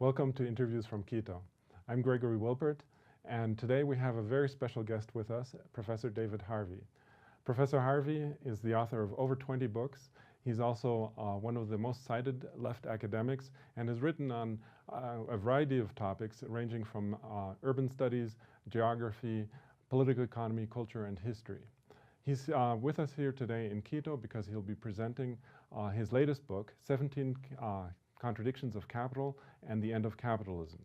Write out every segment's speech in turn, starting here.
Welcome to Interviews from Quito. I'm Gregory Wilpert, and today we have a very special guest with us, Professor David Harvey. Professor Harvey is the author of over 20 books. He's also one of the most cited left academics and has written on a variety of topics ranging from urban studies, geography, political economy, culture, and history. He's with us here today in Quito because he'll be presenting his latest book, 17 Contradictions of Capital and the End of Capitalism.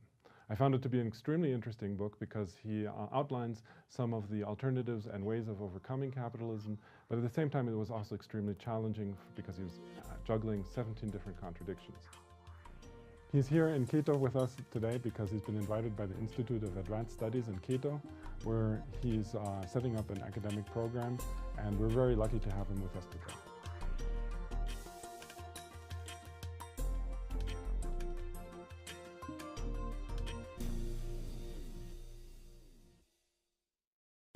I found it to be an extremely interesting book because he outlines some of the alternatives and ways of overcoming capitalism, but at the same time it was also extremely challenging because he was juggling 17 different contradictions. He's here in Quito with us today because he's been invited by the Institute of Advanced Studies in Quito, where he's setting up an academic program, and we're very lucky to have him with us today.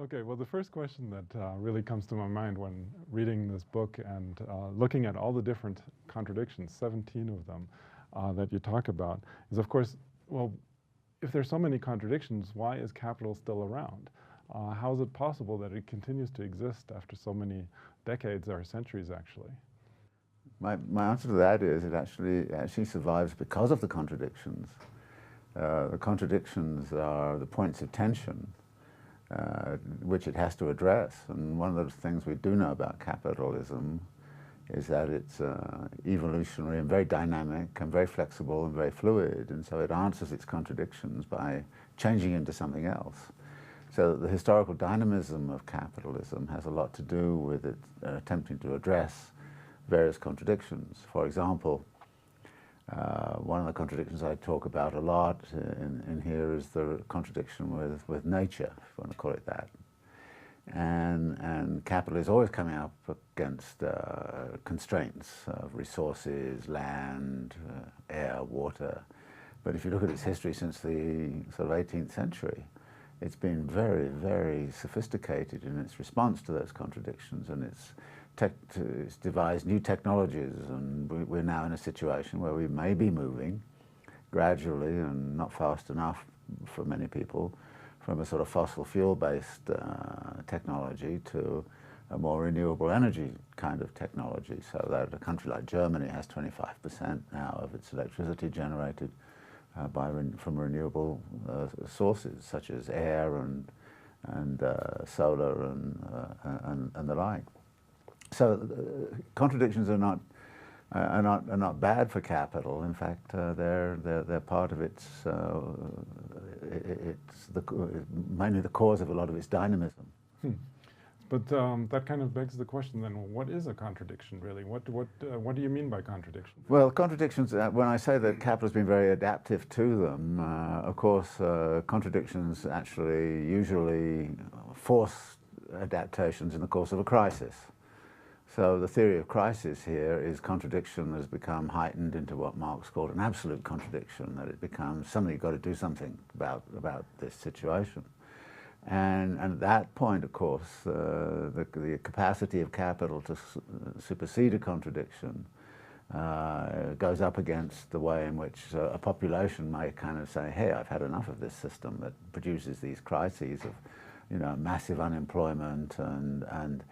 Okay, well, the first question that really comes to my mind when reading this book and looking at all the different contradictions, 17 of them, that you talk about, is of course, well, if there's so many contradictions, why is capital still around? How is it possible that it continues to exist after so many decades or centuries, actually? My answer to that is it actually survives because of the contradictions. The contradictions are the points of tension which it has to address. And one of the things we do know about capitalism is that it's evolutionary and very dynamic and very flexible and very fluid, and so it answers its contradictions by changing into something else. So the historical dynamism of capitalism has a lot to do with it attempting to address various contradictions. For example, one of the contradictions I talk about a lot in here is the contradiction with nature, if you want to call it that. And capital is always coming up against constraints of resources, land, air, water. But if you look at its history since the sort of 18th century, it's been very, very sophisticated in its response to those contradictions, and it's devised new technologies, and we're now in a situation where we may be moving gradually and not fast enough for many people from a sort of fossil fuel-based technology to a more renewable energy kind of technology, so that a country like Germany has 25% now of its electricity generated from renewable sources such as air and solar and the like. So contradictions are not bad for capital. In fact, they're part of its mainly the cause of a lot of its dynamism. But that kind of begs the question then, what is a contradiction really? What do you mean by contradiction? Well, contradictions, when I say that capital has been very adaptive to them, of course, contradictions actually usually force adaptations in the course of a crisis. So the theory of crisis here is contradiction has become heightened into what Marx called an absolute contradiction, that it becomes somebody's got to do something about this situation. And at that point, of course, the capacity of capital to supersede a contradiction goes up against the way in which a population may kind of say, hey, I've had enough of this system that produces these crises of, massive unemployment and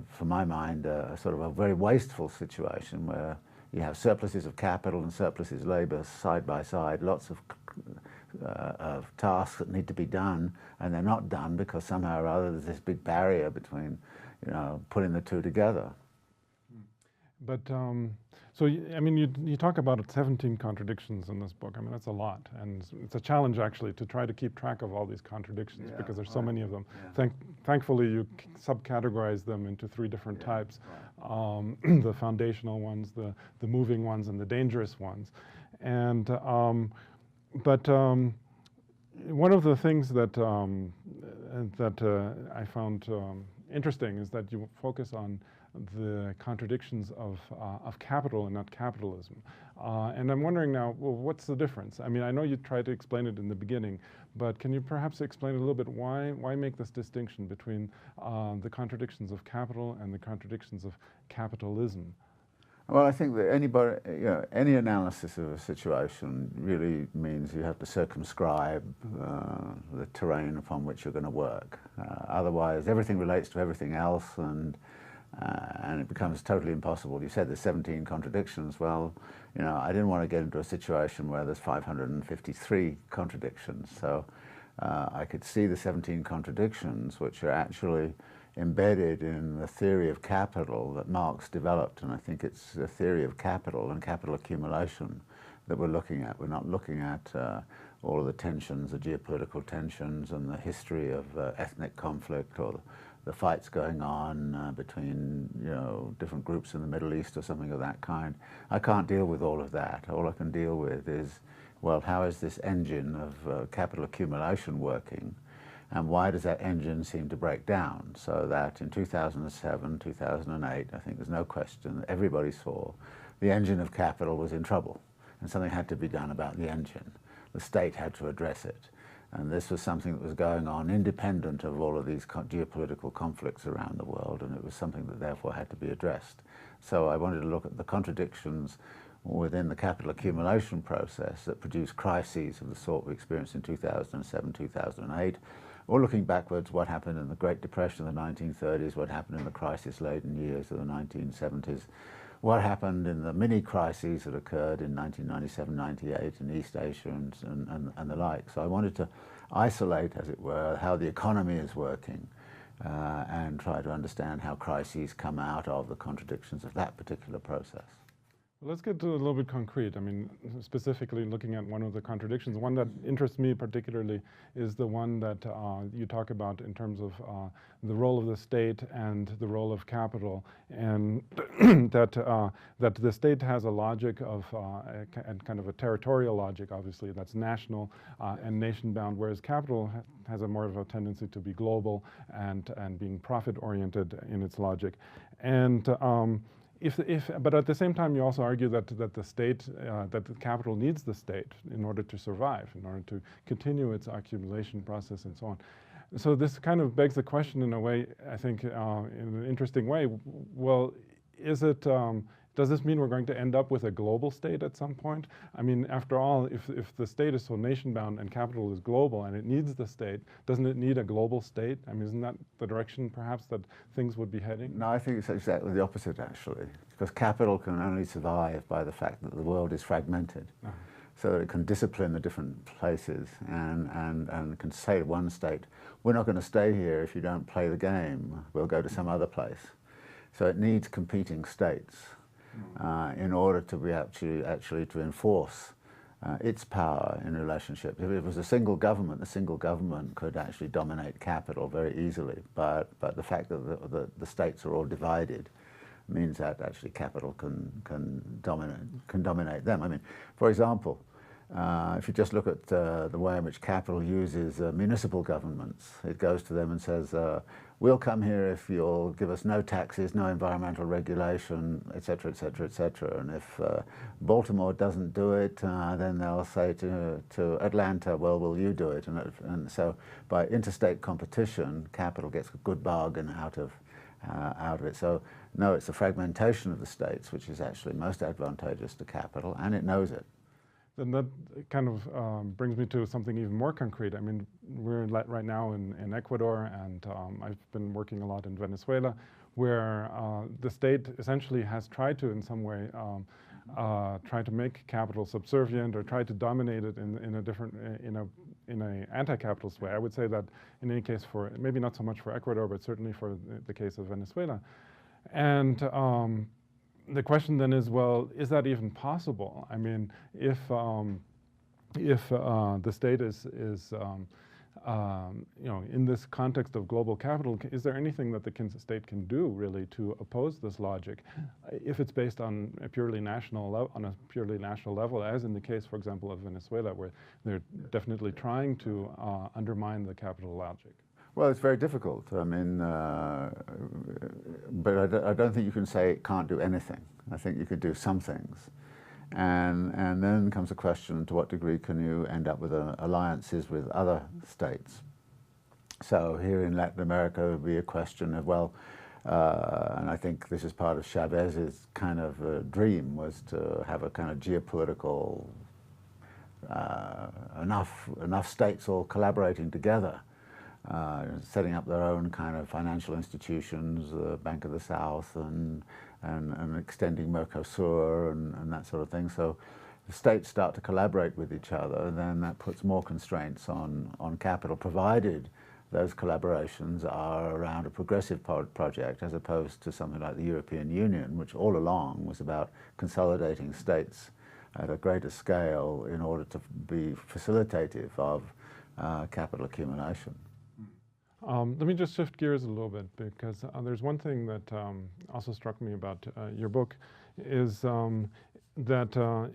for my mind, sort of a very wasteful situation where you have surpluses of capital and surpluses of labor side by side, lots of tasks that need to be done, and they're not done because somehow or other there's this big barrier between, putting the two together. But so I mean, you talk about 17 contradictions in this book. I mean, that's a lot, and it's a challenge actually to try to keep track of all these contradictions because there's so many of them. Yeah. Thankfully, you subcategorize them into 3 different types: the foundational ones, the moving ones, and the dangerous ones. And one of the things that I found interesting is that you focus on the contradictions of capital and not capitalism. And I'm wondering now, well, what's the difference? I mean, I know you tried to explain it in the beginning, but can you perhaps explain a little bit why make this distinction between the contradictions of capital and the contradictions of capitalism? Well, I think that any analysis of a situation really means you have to circumscribe the terrain upon which you're going to work. Otherwise, everything relates to everything else, and it becomes totally impossible. You said there's 17 contradictions. Well, I didn't want to get into a situation where there's 553 contradictions. So I could see the 17 contradictions, which are actually embedded in the theory of capital that Marx developed, and I think it's the theory of capital and capital accumulation that we're looking at. We're not looking at all of the tensions, the geopolitical tensions, and the history of ethnic conflict, or the fights going on between different groups in the Middle East or something of that kind. I can't deal with all of that. All I can deal with is, well, how is this engine of capital accumulation working? And why does that engine seem to break down? So that in 2007, 2008, I think there's no question that everybody saw the engine of capital was in trouble, and something had to be done about the engine. The state had to address it. And this was something that was going on independent of all of these geopolitical conflicts around the world, and it was something that therefore had to be addressed. So I wanted to look at the contradictions within the capital accumulation process that produced crises of the sort we experienced in 2007, 2008, or looking backwards, what happened in the Great Depression of the 1930s, what happened in the crisis-laden years of the 1970s, what happened in the mini-crises that occurred in 1997, 98 in East Asia and the like. So I wanted to isolate, as it were, how the economy is working and try to understand how crises come out of the contradictions of that particular process. Let's get to a little bit concrete. I mean, specifically looking at one of the contradictions, one that interests me particularly is the one that you talk about in terms of the role of the state and the role of capital, and that the state has a logic of and kind of a territorial logic, obviously, that's national and nation-bound, whereas capital has a more of a tendency to be global and being profit-oriented in its logic. And but at the same time, you also argue that the state, that the capital needs the state in order to survive, in order to continue its accumulation process and so on. So this kind of begs the question in a way, I think, in an interesting way. Well, does this mean we're going to end up with a global state at some point? I mean, after all, if the state is so nation-bound and capital is global and it needs the state, doesn't it need a global state? I mean, isn't that the direction, perhaps, that things would be heading? No, I think it's exactly the opposite, actually, because capital can only survive by the fact that the world is fragmented, so that it can discipline the different places and can say to one state, we're not going to stay here if you don't play the game, we'll go to some other place. So it needs competing states in order to be actually to enforce its power in relationships. If it was a single government, the single government could actually dominate capital very easily. But the fact that the states are all divided means that actually capital can dominate them. I mean, for example, if you just look at the way in which capital uses municipal governments, it goes to them and says, we'll come here if you'll give us no taxes, no environmental regulation, et cetera, et cetera, et cetera. And if Baltimore doesn't do it, then they'll say to Atlanta, well, will you do it? And so by interstate competition, capital gets a good bargain out of it. So no, it's the fragmentation of the states which is actually most advantageous to capital, and it knows it. Then that kind of brings me to something even more concrete. I mean, we're right now in Ecuador, and I've been working a lot in Venezuela, where the state essentially has tried to, in some way, try to make capital subservient or try to dominate it in a anti-capitalist way. I would say that in any case, for maybe not so much for Ecuador, but certainly for the case of Venezuela. And the question then is, well, is that even possible? I mean, if the state is in this context of global capital, is there anything that the state can do really to oppose this logic, if it's based on a purely national level, as in the case, for example, of Venezuela, where they're definitely trying to undermine the capital logic? Well, it's very difficult. I mean, but I don't think you can say it can't do anything. I think you could do some things. And then comes the question, to what degree can you end up with alliances with other states? So here in Latin America, it would be a question of, well, And I think this is part of Chavez's kind of dream, was to have a kind of geopolitical, enough states all collaborating together, setting up their own kind of financial institutions, the Bank of the South, and extending Mercosur and that sort of thing. So the states start to collaborate with each other, then that puts more constraints on capital, provided those collaborations are around a progressive project, as opposed to something like the European Union, which all along was about consolidating states at a greater scale in order to be facilitative of capital accumulation. Let me just shift gears a little bit, because there's one thing that also struck me about your book, is that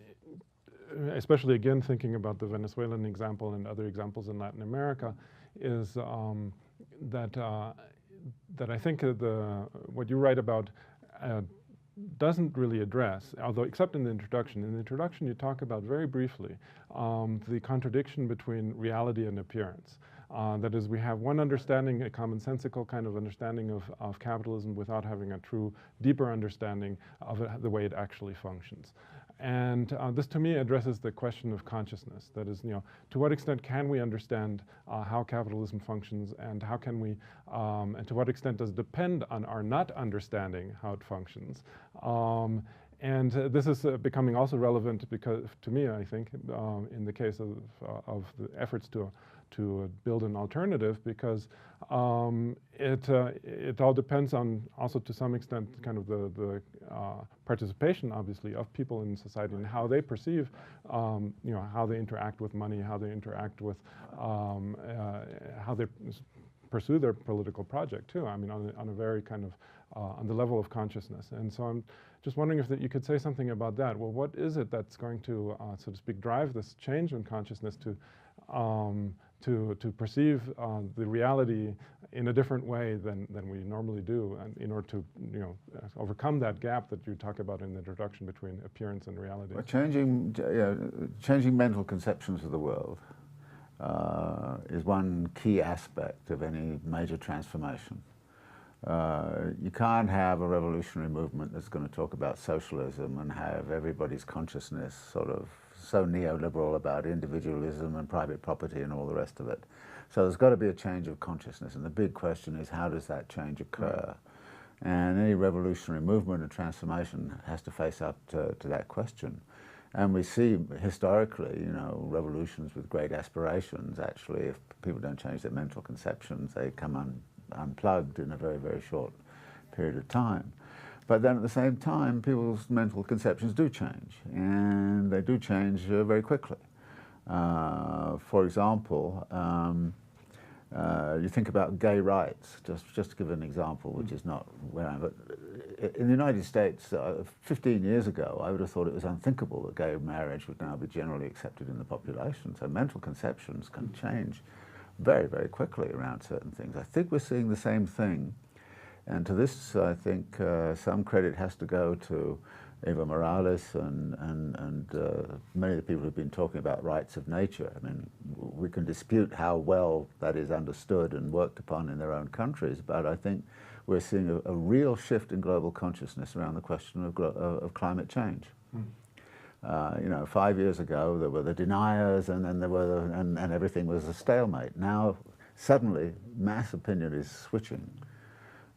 especially again thinking about the Venezuelan example and other examples in Latin America, is that I think what you write about doesn't really address, although except in the introduction. In the introduction you talk about very briefly the contradiction between reality and appearance. That is, we have one understanding, a commonsensical kind of understanding of capitalism, without having a true, deeper understanding of it, the way it actually functions. And this, to me, addresses the question of consciousness. That is, to what extent can we understand how capitalism functions, and how can we, and to what extent does it depend on our not understanding how it functions? And this is becoming also relevant, because, to me, I think, in the case of the efforts to build an alternative, because it all depends on, also to some extent, kind of the participation, obviously, of people in society and how they perceive, how they interact with money, how they interact with, how they pursue their political project too. I mean, on a very kind of, on the level of consciousness. And so I'm just wondering if you could say something about that. Well, what is it that's going to, so to speak, drive this change in consciousness to perceive the reality in a different way than we normally do, and in order to overcome that gap that you talk about in the introduction between appearance and reality? Well, changing mental conceptions of the world is one key aspect of any major transformation. You can't have a revolutionary movement that's going to talk about socialism and have everybody's consciousness sort of so neoliberal about individualism and private property and all the rest of it. So there's got to be a change of consciousness, and the big question is, how does that change occur? And any revolutionary movement or transformation has to face up to that question. And we see historically, revolutions with great aspirations, actually, if people don't change their mental conceptions, they come unplugged in a very, very short period of time. But then at the same time, people's mental conceptions do change, and they do change very quickly. For example, you think about gay rights, just to give an example, which is not where I'm, but in the United States, 15 years ago, I would have thought it was unthinkable that gay marriage would now be generally accepted in the population. So mental conceptions can change very, very quickly around certain things. I think we're seeing the same thing. And to this, I think some credit has to go to Evo Morales and many of the people who've been talking about rights of nature. I mean, we can dispute how well that is understood and worked upon in their own countries, but I think we're seeing a real shift in global consciousness around the question of climate change. 5 years ago, there were the deniers, and then there were and everything was a stalemate. Now, suddenly, mass opinion is switching.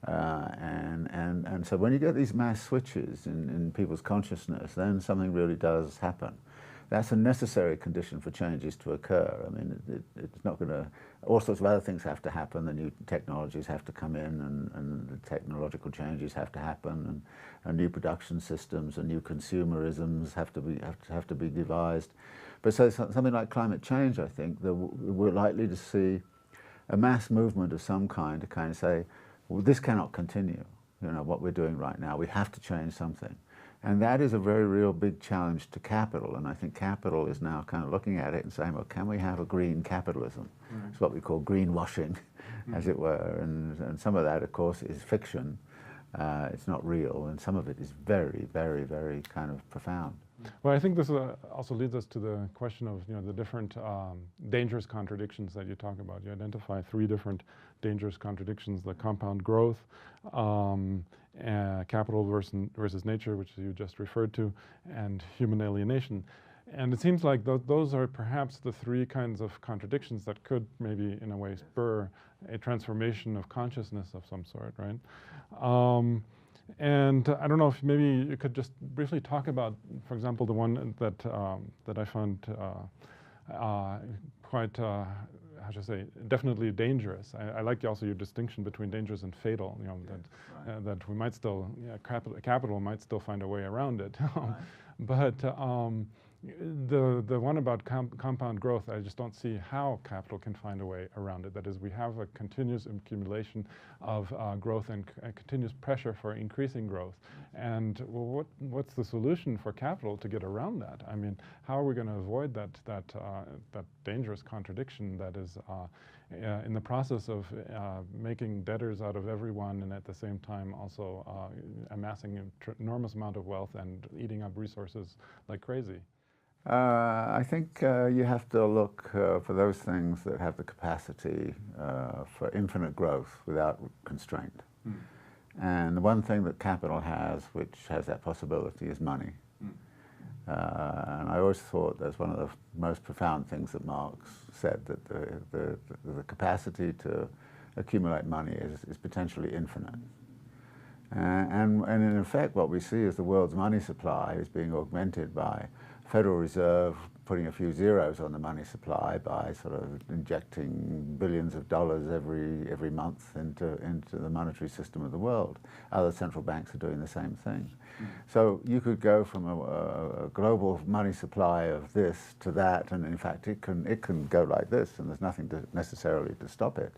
And so when you get these mass switches in people's consciousness, then something really does happen. That's a necessary condition for changes to occur. I mean, it's not going to, all sorts of other things have to happen. The new technologies have to come in, and the technological changes have to happen, and new production systems and new consumerisms have to be devised. But so something like climate change, I think, that we're likely to see a mass movement of some kind to kind of say, well, this cannot continue, what we're doing right now. We have to change something. And that is a very real big challenge to capital. And I think capital is now kind of looking at it and saying, well, can we have a green capitalism? It's what we call greenwashing, as it were. And some of that, of course, is fiction. It's not real, and some of it is very, very, very kind of profound. Well, I think this also leads us to the question of the different dangerous contradictions that you talk about. You identify 3 different dangerous contradictions: the compound growth, capital versus nature, which you just referred to, and human alienation. And it seems like those are perhaps the 3 kinds of contradictions that could maybe, in a way, spur a transformation of consciousness of some sort, right? And I don't know if maybe you could just briefly talk about, for example, the one that I found quite, how should I say, definitely dangerous. I like also your distinction between dangerous and fatal. That we might still, capital might still find a way around it, but. The one about compound growth, I just don't see how capital can find a way around it. That is, we have a continuous accumulation of growth and continuous pressure for increasing growth. And well, what's the solution for capital to get around that? I mean, how are we going to avoid that dangerous contradiction that is in the process of making debtors out of everyone, and at the same time also amassing an enormous amount of wealth and eating up resources like crazy? I think you have to look for those things that have the capacity for infinite growth without constraint. And the one thing that capital has, which has that possibility, is money. And I always thought that's one of the most profound things that Marx said, that the capacity to accumulate money is potentially infinite. And in effect, what we see is the world's money supply is being augmented by Federal Reserve putting a few zeros on the money supply by sort of injecting billions of dollars every month into the monetary system of the world. Other central banks are doing the same thing. So you could go from a global money supply of this to that, and in fact it can go like this, and there's nothing necessarily to stop it.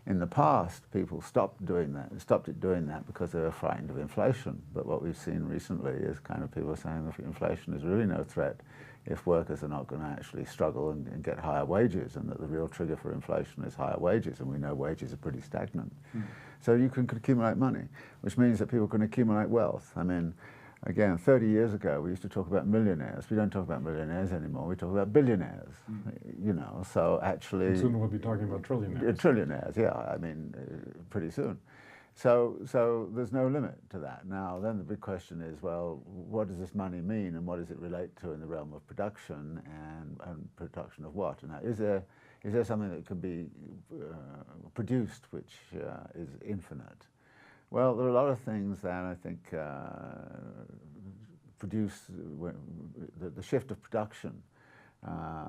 In the past, people stopped it doing that because they were frightened of inflation. But what we've seen recently is kind of people saying that inflation is really no threat if workers are not going to actually struggle and get higher wages, and that the real trigger for inflation is higher wages, and we know wages are pretty stagnant. So you can accumulate money, which means that people can accumulate wealth. I mean, again, 30 years ago, we used to talk about millionaires. We don't talk about millionaires anymore. We talk about billionaires, you know, so actually... And soon we'll be talking about trillionaires. Trillionaires, yeah, I mean, pretty soon. So there's no limit to that. Now, then the big question is, well, what does this money mean, and what does it relate to in the realm of production, and production of what? And now, is there something that could be produced which is infinite? Well, there are a lot of things that I think produce the shift of production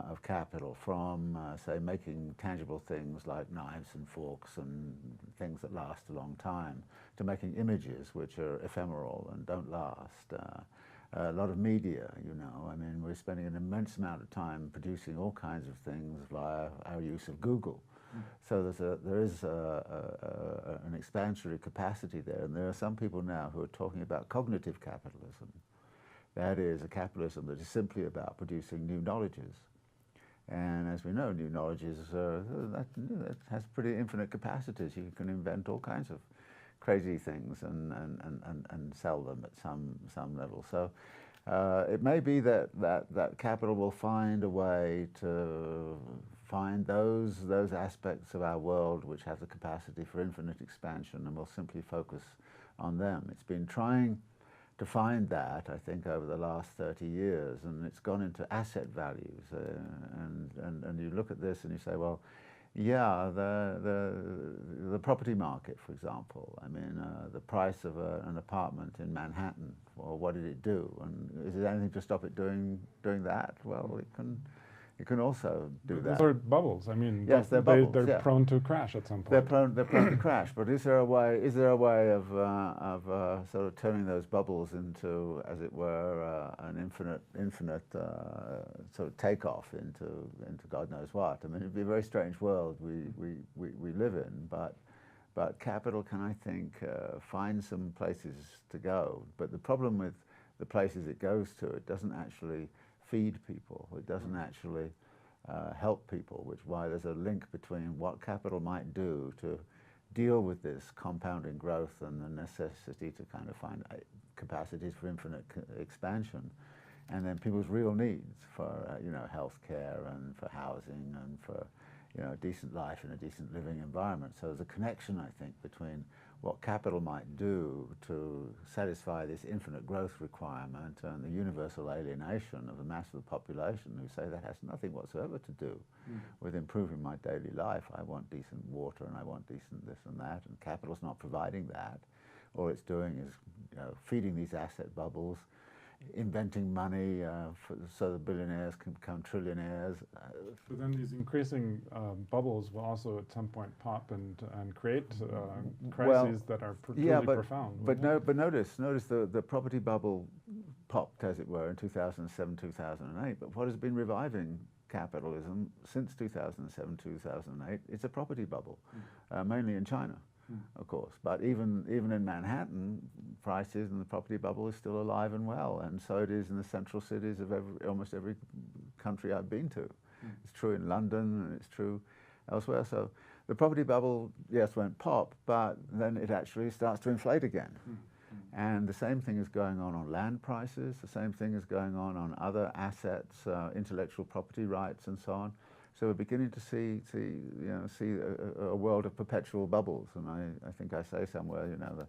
of capital from, say, making tangible things like knives and forks and things that last a long time, to making images which are ephemeral and don't last. A lot of media, you know, I mean, we're spending an immense amount of time producing all kinds of things via our use of Google. So there is an expansionary capacity there, and there are some people now who are talking about cognitive capitalism. That is a capitalism that is simply about producing new knowledges. And as we know, new knowledges that has pretty infinite capacities. You can invent all kinds of crazy things and sell them at some level. So it may be that capital will find a way to find those aspects of our world which have the capacity for infinite expansion, and we'll simply focus on them. It's been trying to find that, I think, over the last 30 years, and it's gone into asset values. And you look at this and you say, well, yeah, the property market, for example. I mean, the price of an apartment in Manhattan. Well, what did it do? And is there anything to stop it doing that? Well, it can also do that. Those are bubbles. I mean, yes, they're bubbles. They're prone to crash at some point. They're prone to crash. But is there a way of sort of turning those bubbles into, as it were, an infinite sort of takeoff into God knows what? I mean, it'd be a very strange world we live in. But capital can, I think, find some places to go. But the problem with the places it goes to, it doesn't actually feed people. It doesn't actually help people, which is why there's a link between what capital might do to deal with this compounding growth and the necessity to kind of find capacities for infinite expansion, and then people's real needs for you know, healthcare and for housing and for, you know, a decent life in a decent living environment. So there's a connection, I think, between what capital might do to satisfy this infinite growth requirement and the universal alienation of the mass of the population who say that has nothing whatsoever to do with improving my daily life. I want decent water and I want decent this and that, and capital's not providing that. All it's doing is, you know, feeding these asset bubbles, inventing money so the billionaires can become trillionaires. But then these increasing bubbles will also at some point pop and create crises that are truly profound. But notice the property bubble popped, as it were, in 2007, 2008. But what has been reviving capitalism since 2007, 2008? It's a property bubble, mainly in China. Of course, but even in Manhattan, prices and the property bubble is still alive and well, and so it is in the central cities of almost every country I've been to. It's true in London, and it's true elsewhere. So the property bubble, yes, won't pop, but then it actually starts to inflate again. And the same thing is going on land prices. The same thing is going on other assets, intellectual property rights, and so on. So we're beginning to see a world of perpetual bubbles, and I think I say somewhere, you know,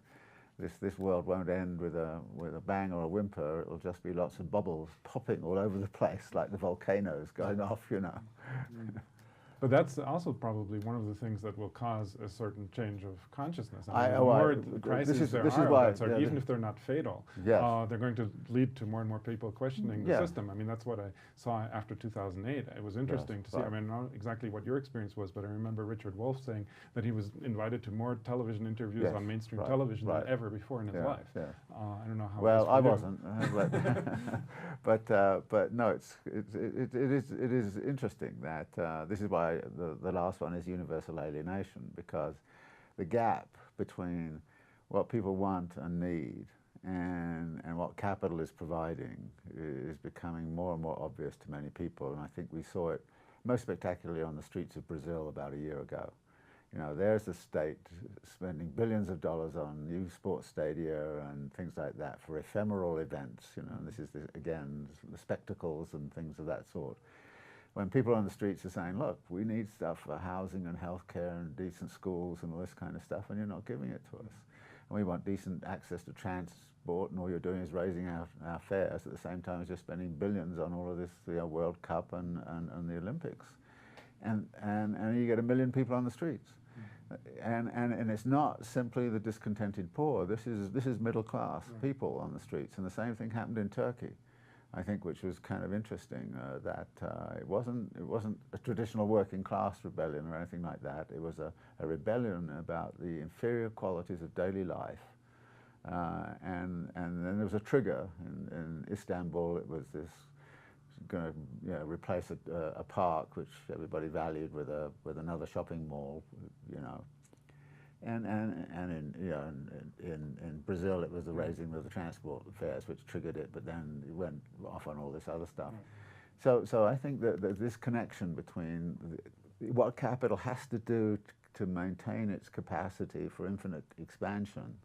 this world won't end with a bang or a whimper. It'll just be lots of bubbles popping all over the place, like the volcanoes going off, you know. But that's also probably one of the things that will cause a certain change of consciousness. I mean, the more crises there are of that sort, even if they're not fatal, they're going to lead to more and more people questioning the system. I mean, that's what I saw after 2008. It was interesting to see. I mean, not exactly what your experience was, but I remember Richard Wolff saying that he was invited to more television interviews on mainstream television than ever before in his life. I don't know how. Well, I wasn't, but no, it is interesting that this is why the last one is universal alienation, because the gap between what people want and need and what capital is providing is becoming more and more obvious to many people, and I think we saw it most spectacularly on the streets of Brazil about a year ago. You know, there's the state spending billions of dollars on new sports stadia and things like that for ephemeral events, you know, and this is, again, the spectacles and things of that sort. When people on the streets are saying, look, we need stuff for housing and healthcare and decent schools and all this kind of stuff, and you're not giving it to us. And we want decent access to transport, and all you're doing is raising our fares at the same time as you're spending billions on all of this, the World Cup and the Olympics. And you get 1 million people on the streets. And it's not simply the discontented poor. This is middle class people on the streets, and the same thing happened in Turkey, I think, which was kind of interesting, that it wasn't a traditional working class rebellion or anything like that. It was a rebellion about the inferior qualities of daily life. And then there was a trigger in Istanbul. It was this going to replace a park which everybody valued with another shopping mall, you know. And in Brazil, it was the raising of the transport fares which triggered it, but then it went off on all this other stuff. So I think that this connection between what capital has to do to maintain its capacity for infinite expansion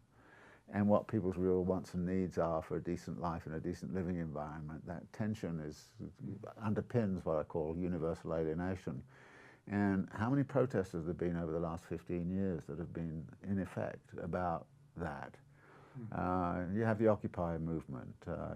and what people's real wants and needs are for a decent life in a decent living environment, that tension underpins what I call universal alienation. And how many protests have there been over the last 15 years that have been in effect about that? You have the Occupy movement,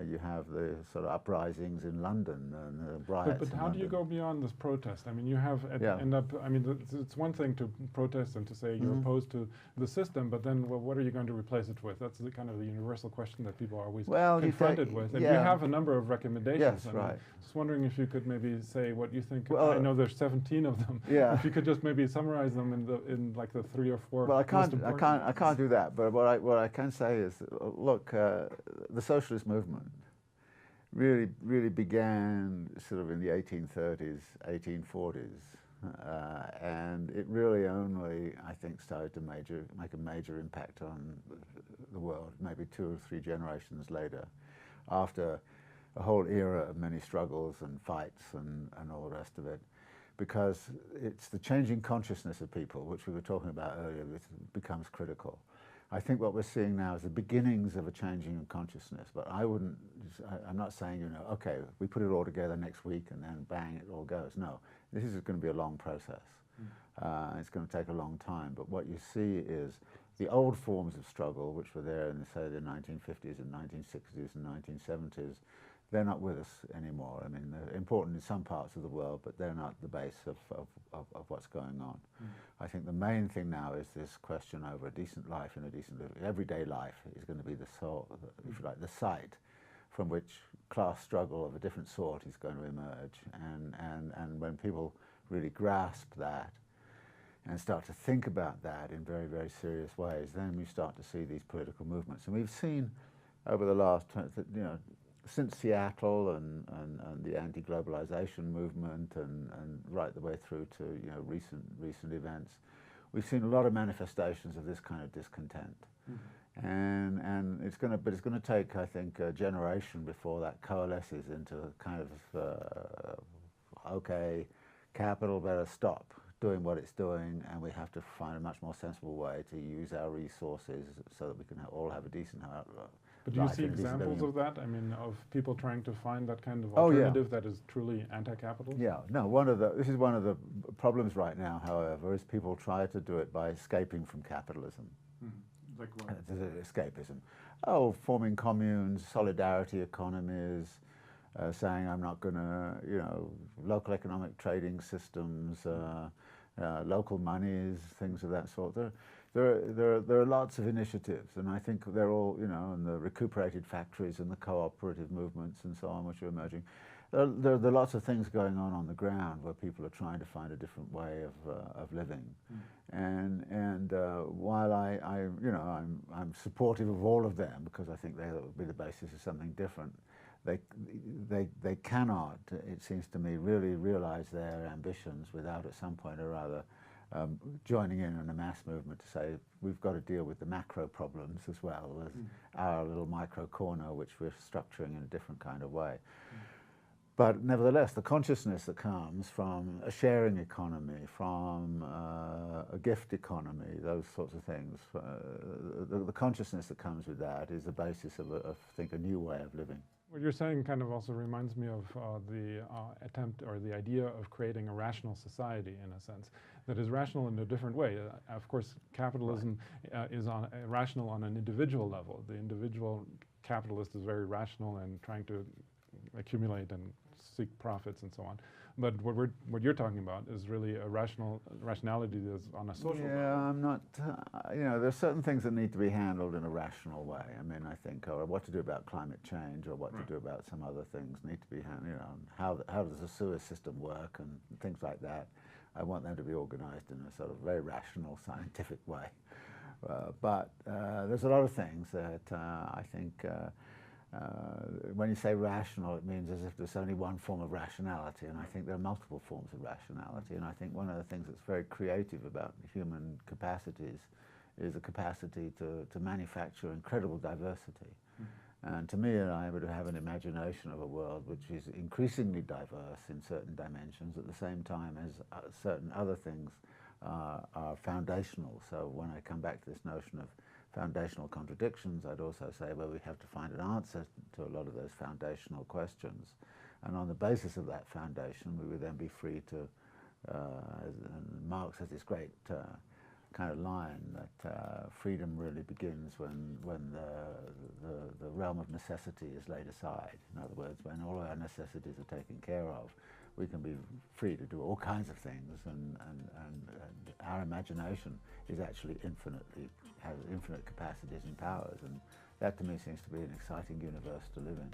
you have the sort of uprisings in London and the riots. But how do you go beyond this protest? I mean, you have end up. I mean, it's one thing to protest and to say you're opposed to the system, but then, well, what are you going to replace it with? That's the kind of the universal question that people are always confronted with. And you have a number of recommendations. Yes, right. Just wondering if you could maybe say what you think. Well, I know there's 17 of them. Yeah. If you could just maybe summarize them in like the 3 or 4. Well, I can't do that. But what I can say is, look, the socialist movement really began sort of in the 1830s, 1840s, and it really only, I think, started to make a major impact on the world maybe 2 or 3 generations later, after a whole era of many struggles and fights and all the rest of it. because it's the changing consciousness of people, which we were talking about earlier, which becomes critical. I think what we're seeing now is the beginnings of a changing of consciousness, but I'm not saying, you know, okay, we put it all together next week and then bang, it all goes. No, this is going to be a long process. It's going to take a long time, but what you see is the old forms of struggle, which were there in, say, the 1950s and 1960s and 1970s, they're not with us anymore. I mean, they're important in some parts of the world, but they're not the base of what's going on. I think the main thing now is this question over a decent life and a decent everyday life is going to be the soul, if you like, the site from which class struggle of a different sort is going to emerge. And when people really grasp that and start to think about that in very, very serious ways, then we start to see these political movements. And we've seen over the last, you know, since Seattle and the anti-globalization movement and right the way through to, you know, recent events, we've seen a lot of manifestations of this kind of discontent. And it's going to take, I think, a generation before that coalesces into kind of okay, capital better stop doing what it's doing, and we have to find a much more sensible way to use our resources so that we can all have a decent life. But do you see examples of that? I mean, of people trying to find that kind of alternative that is truly anti-capitalist? Yeah, no, this is one of the problems right now, however, is people try to do it by escaping from capitalism. Like what? Escapism. Oh, forming communes, solidarity economies, saying I'm not going to, you know, local economic trading systems, local monies, things of that sort. There are lots of initiatives, and I think they're all, you know, and the recuperated factories and the cooperative movements and so on, which are emerging. There are lots of things going on the ground where people are trying to find a different way of living. And while I'm supportive of all of them because I think they'll be the basis of something different, they cannot, it seems to me, really realize their ambitions without at some point or other joining in a mass movement to say we've got to deal with the macro problems as well as our little micro corner, which we're structuring in a different kind of way. But nevertheless, the consciousness that comes from a sharing economy, from a gift economy, those sorts of things, the consciousness that comes with that is the basis of, I think, a new way of living. What you're saying kind of also reminds me of the attempt or the idea of creating a rational society, in a sense, that is rational in a different way. Of course, capitalism is rational on an individual level. The individual capitalist is very rational and trying to accumulate and seek profits and so on. But what you're talking about is really a rationality that's on a social level. Yeah, I'm not, you know, there's certain things that need to be handled in a rational way. I mean, I think, or what to do about climate change or what to do about some other things need to be handled, you know, how does the sewer system work and things like that. I want them to be organized in a sort of very rational, scientific way. But there's a lot of things that I think when you say rational, it means as if there's only one form of rationality, and I think there are multiple forms of rationality. And I think one of the things that's very creative about human capacities is the capacity to manufacture incredible diversity. And to me, I would have an imagination of a world which is increasingly diverse in certain dimensions at the same time as certain other things are foundational. So when I come back to this notion of foundational contradictions, I'd also say, well, we have to find an answer to a lot of those foundational questions. And on the basis of that foundation, we would then be free to, and Marx has this great kind of line that freedom really begins when the realm of necessity is laid aside. In other words, when all our necessities are taken care of, we can be free to do all kinds of things, and our imagination is actually has infinite capacities and powers, and that to me seems to be an exciting universe to live in.